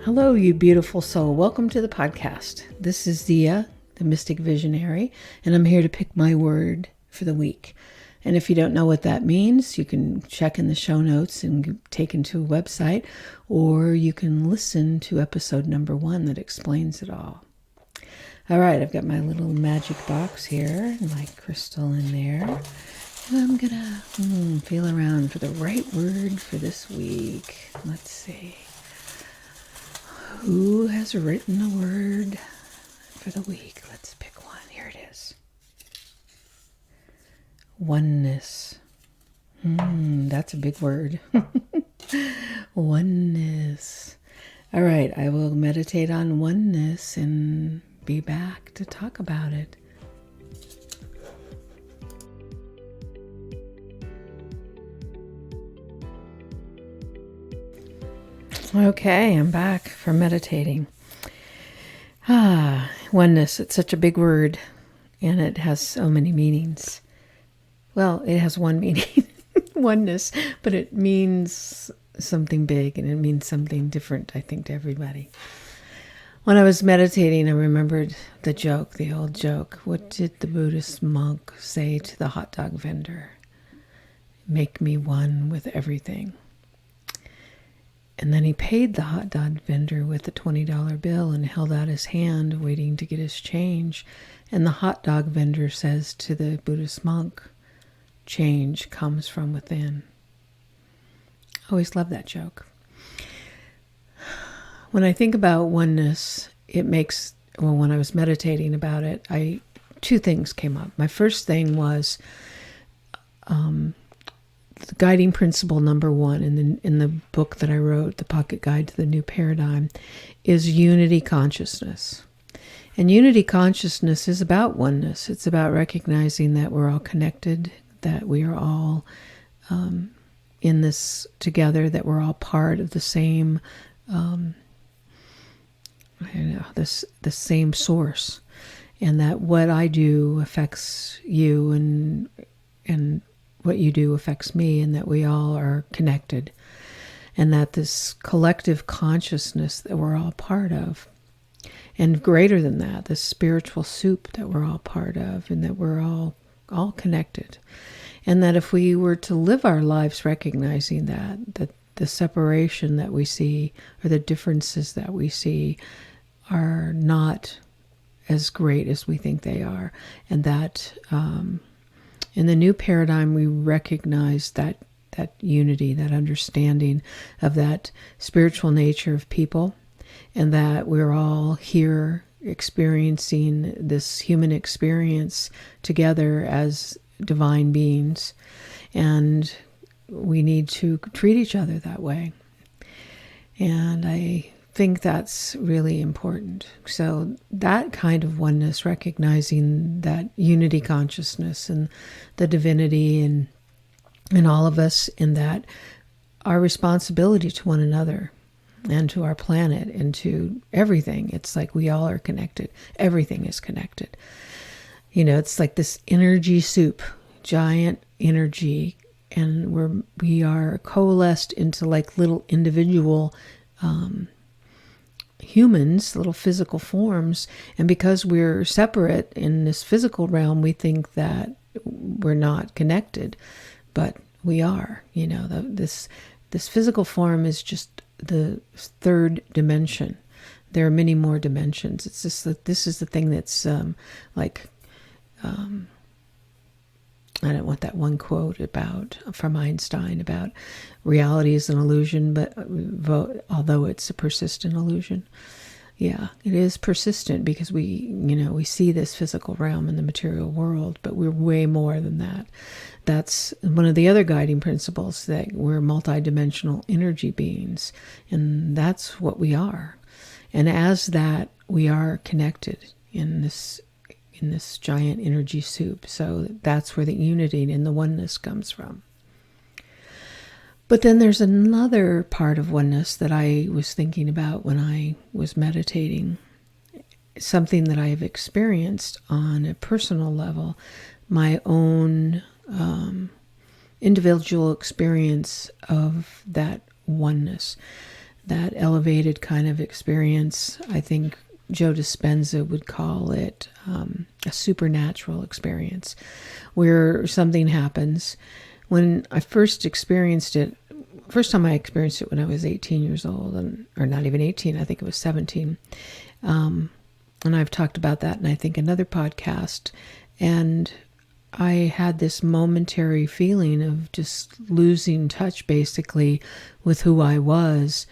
Hello, you beautiful soul. Welcome to the podcast. This is Zia, the Mystic Visionary, and I'm here to pick my word for the week. And if you don't know what that means, you can check in the show notes and get taken to a website, or you can listen to episode number 1 that explains it all. All right, I've got my little magic box here, and my crystal in there. And I'm gonna feel around for the right word for this week. Let's see. Who has written a word for the week? Let's pick one. Here it is. Oneness. That's a big word. Oneness. All right, I will meditate on oneness and be back to talk about it. Okay, I'm back for meditating. Oneness, it's such a big word, and it has so many meanings. Well, it has one meaning, oneness, but it means something big, and it means something different, I think, to everybody. When I was meditating, I remembered the old joke. What did the Buddhist monk say to the hot dog vendor? Make me one with everything. And then he paid the hot dog vendor with a $20 bill and held out his hand, waiting to get his change. And the hot dog vendor says to the Buddhist monk, change comes from within. I always love that joke. When I think about oneness, when I was meditating about it, two things came up. My first thing was the guiding principle number 1 in the book that I wrote, The Pocket Guide to the New Paradigm, is unity consciousness. And unity consciousness is about oneness. It's about recognizing that we're all connected, that we are all in this together, that we're all part of the same, the same source, and that what I do affects you, and what you do affects me, and that we all are connected, and that this collective consciousness that we're all part of, and greater than that, this spiritual soup that we're all part of, and that we're all connected, and that if we were to live our lives recognizing that the separation that we see, or the differences that we see, are not as great as we think they are, and that in the new paradigm, we recognize that unity, that understanding of that spiritual nature of people, and that we're all here experiencing this human experience together as divine beings, and we need to treat each other that way. And I think that's really important. So that kind of oneness, recognizing that unity consciousness and the divinity in all of us, in that our responsibility to one another and to our planet and to everything. It's like we all are connected. Everything is connected. It's like this energy soup, giant energy, and we are coalesced into like little individual humans, little physical forms, and because we're separate in this physical realm, we think that we're not connected, but we are. This physical form is just the third dimension. There are many more dimensions. It's just that this is the thing that's I don't want that one quote from Einstein about reality is an illusion, but although it's a persistent illusion. Yeah, it is persistent because we see this physical realm in the material world, but we're way more than that. That's one of the other guiding principles, that we're multidimensional energy beings, and that's what we are. And as that, we are connected in this giant energy soup. So that's where the unity and the oneness comes from. But then there's another part of oneness that I was thinking about when I was meditating, something that I have experienced on a personal level, my own individual experience of that oneness. that elevated kind of experience. I think Joe Dispenza would call it a supernatural experience, where something happens. When I first experienced it, first time I experienced it when I was 18 years old, or not even 18, I think it was 17. And I've talked about that in, I think, another podcast. And I had this momentary feeling of just losing touch, basically, with who I was,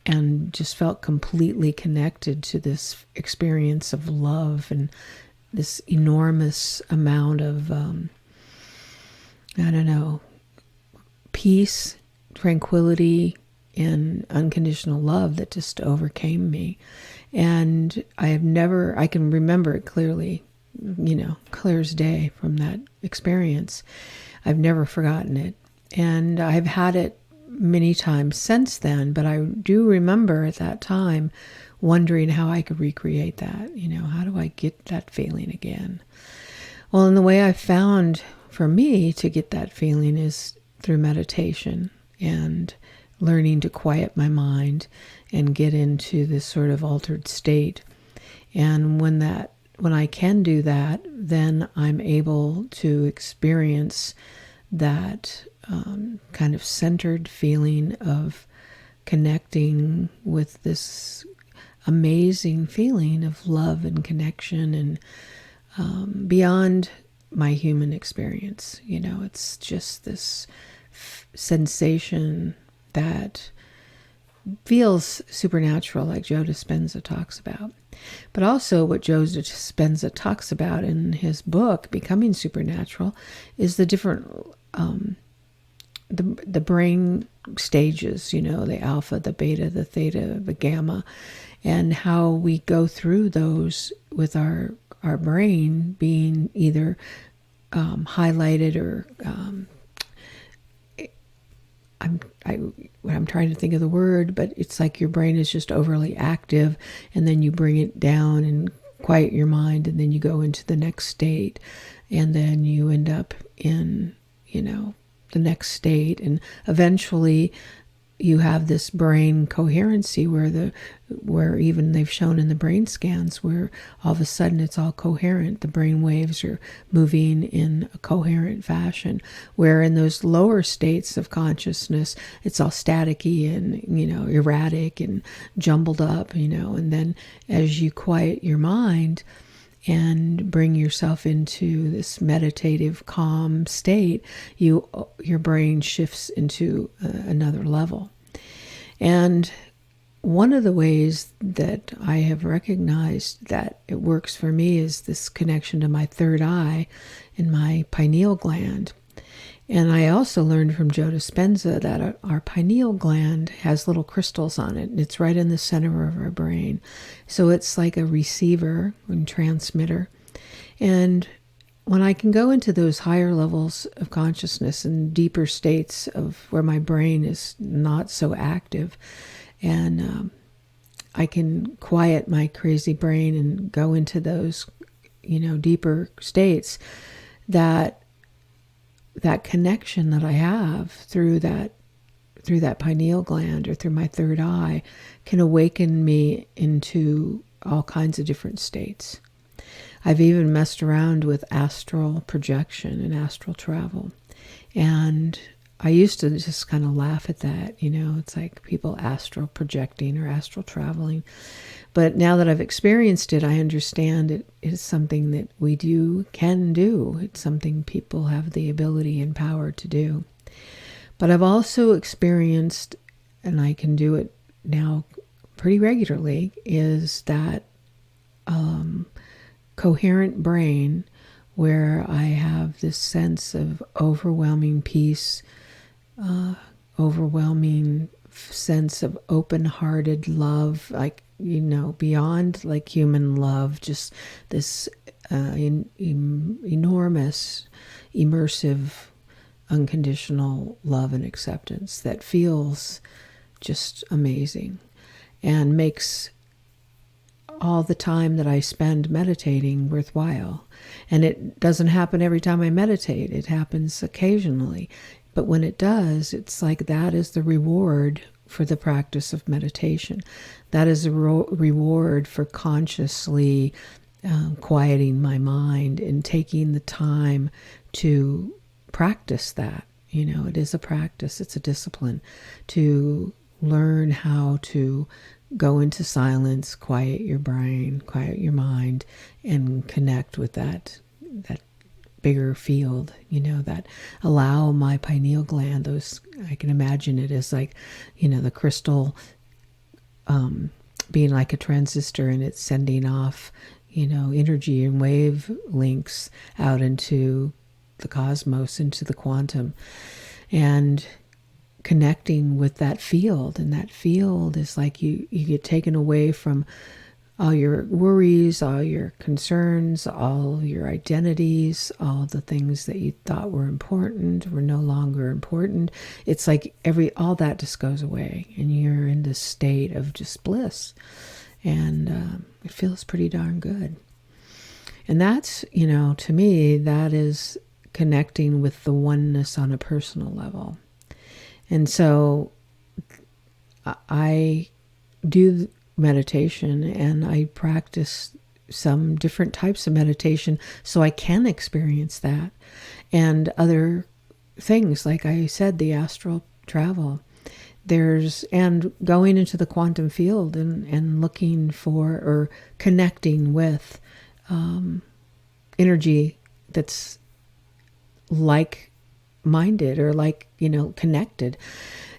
and just felt completely connected to this experience of love and this enormous amount of, peace, tranquility, and unconditional love that just overcame me. And I can remember it clearly, clear as day from that experience. I've never forgotten it. And I've had it many times since then, but I do remember at that time wondering how I could recreate that. How do I get that feeling again? Well, and the way I found for me to get that feeling is through meditation and learning to quiet my mind and get into this sort of altered state. And when I can do that, then I'm able to experience that kind of centered feeling of connecting with this amazing feeling of love and connection, and beyond my human experience. It's just this sensation that feels supernatural, like Joe Dispenza talks about. But also what Joe Dispenza talks about in his book, Becoming Supernatural, is the different, the brain stages, the alpha, the beta, the theta, the gamma, and how we go through those with our brain being either highlighted or I'm trying to think of the word, but it's like your brain is just overly active, and then you bring it down and quiet your mind, and then you go into the next state, and then you end up in, the next state, and eventually you have this brain coherency where even they've shown in the brain scans where all of a sudden it's all coherent. The brain waves are moving in a coherent fashion, where in those lower states of consciousness, it's all staticky and, erratic and jumbled up, and then as you quiet your mind and bring yourself into this meditative, calm state, your brain shifts into another level. And one of the ways that I have recognized that it works for me is this connection to my third eye and my pineal gland. And I also learned from Joe Dispenza that our pineal gland has little crystals on it, and it's right in the center of our brain. So it's like a receiver and transmitter. And when I can go into those higher levels of consciousness and deeper states of where my brain is not so active, and I can quiet my crazy brain and go into those, deeper states, that connection that I have through that pineal gland or through my third eye can awaken me into all kinds of different states. I've even messed around with astral projection and astral travel. And I used to just kind of laugh at that, it's like people astral projecting or astral traveling. But now that I've experienced it, I understand it is something that we can do. It's something people have the ability and power to do. But I've also experienced, and I can do it now pretty regularly, is that coherent brain where I have this sense of overwhelming peace, overwhelming sense of open-hearted love, like, beyond like human love, just this enormous, immersive, unconditional love and acceptance that feels just amazing and makes all the time that I spend meditating worthwhile. And it doesn't happen every time I meditate. It happens occasionally. But when it does, it's like that is the reward for the practice of meditation. That is a reward for consciously quieting my mind and taking the time to practice that. It is a practice, it's a discipline to learn how to go into silence, quiet your brain, quiet your mind, and connect with that bigger field, that allow my pineal gland, I can imagine it as like, the crystal being like a transistor, and it's sending off, energy and wave links out into the cosmos, into the quantum, and connecting with that field. And that field is like you get taken away from all your worries, all your concerns, all your identities, all the things that you thought were important were no longer important. It's like all that just goes away, and you're in this state of just bliss. And it feels pretty darn good. And that's, to me, that is connecting with the oneness on a personal level. And so I do meditation, and I practice some different types of meditation so I can experience that, and other things, like I said, the astral travel. And going into the quantum field and looking for or connecting with energy that's like-minded or connected.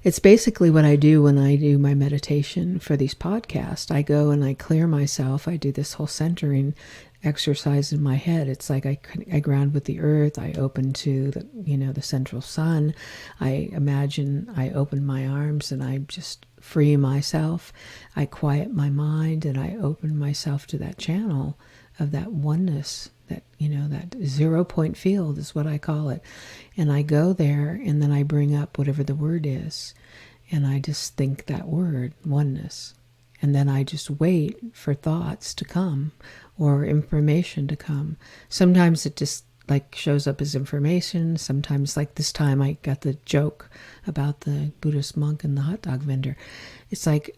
It's basically what I do when I do my meditation for these podcasts. I go and I clear myself. I do this whole centering exercise in my head. It's like I ground with the earth. I open to the central sun. I imagine I open my arms and I just free myself. I quiet my mind and I open myself to that channel of that oneness, that 0 point field is what I call it. And I go there, and then I bring up whatever the word is, and I just think that word, oneness. And then I just wait for thoughts to come or information to come. Sometimes it just shows up as information. Sometimes, like this time, I got the joke about the Buddhist monk and the hot dog vendor. It's like,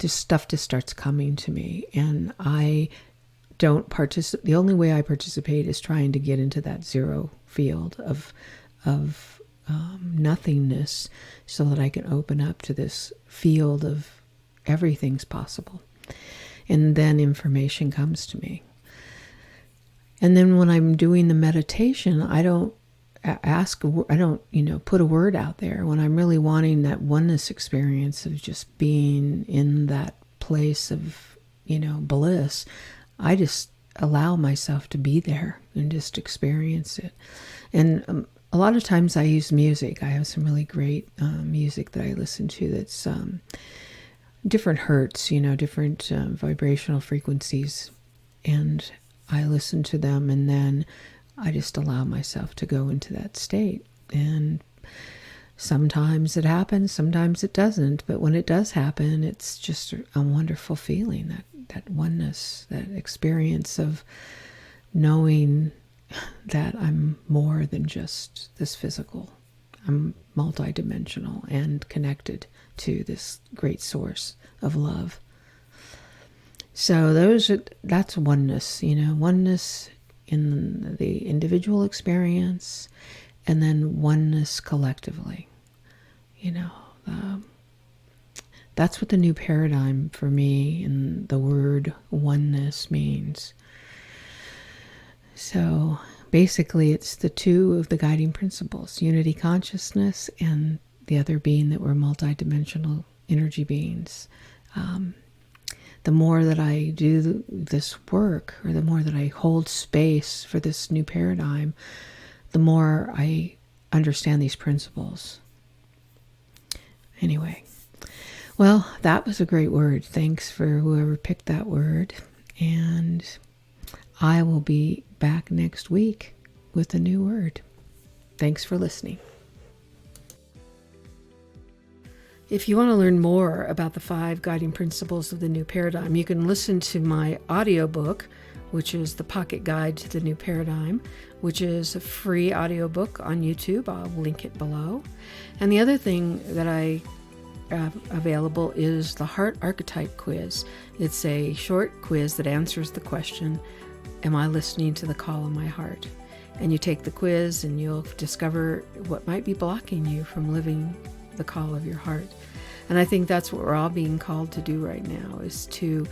stuff just starts coming to me, and I don't participate. The only way I participate is trying to get into that zero field of nothingness, so that I can open up to this field of everything's possible. And then information comes to me. And then when I'm doing the meditation, I don't put a word out there. When I'm really wanting that oneness experience of just being in that place of, bliss, I just allow myself to be there and just experience it. And a lot of times I use music. I have some really great music that I listen to that's different hertz, different vibrational frequencies. And I listen to them, and then I just allow myself to go into that state. And sometimes it happens, sometimes it doesn't. But when it does happen, it's just a wonderful feeling, that oneness, that experience of knowing that I'm more than just this physical. I'm multidimensional and connected to this great source of love. So that's oneness, oneness in the individual experience, and then oneness collectively. That's what the new paradigm for me in the word oneness means. So basically it's the two of the guiding principles, unity consciousness and the other being that we're multidimensional energy beings. The more that I do this work, or the more that I hold space for this new paradigm, the more I understand these principles. Anyway, well, that was a great word. Thanks for whoever picked that word. And I will be back next week with a new word. Thanks for listening. If you want to learn more about the 5 guiding principles of the new paradigm, you can listen to my audiobook, which is the Pocket Guide to the New Paradigm, which is a free audiobook on YouTube. I'll link it below. And the other thing that I available is the Heart Archetype Quiz. It's a short quiz that answers the question, am I listening to the call of my heart? And you take the quiz and you'll discover what might be blocking you from living the call of your heart. And I think that's what we're all being called to do right now, is to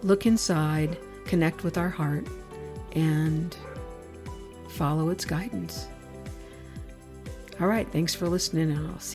look inside, connect with our heart, and follow its guidance. All right, thanks for listening, and I'll see you.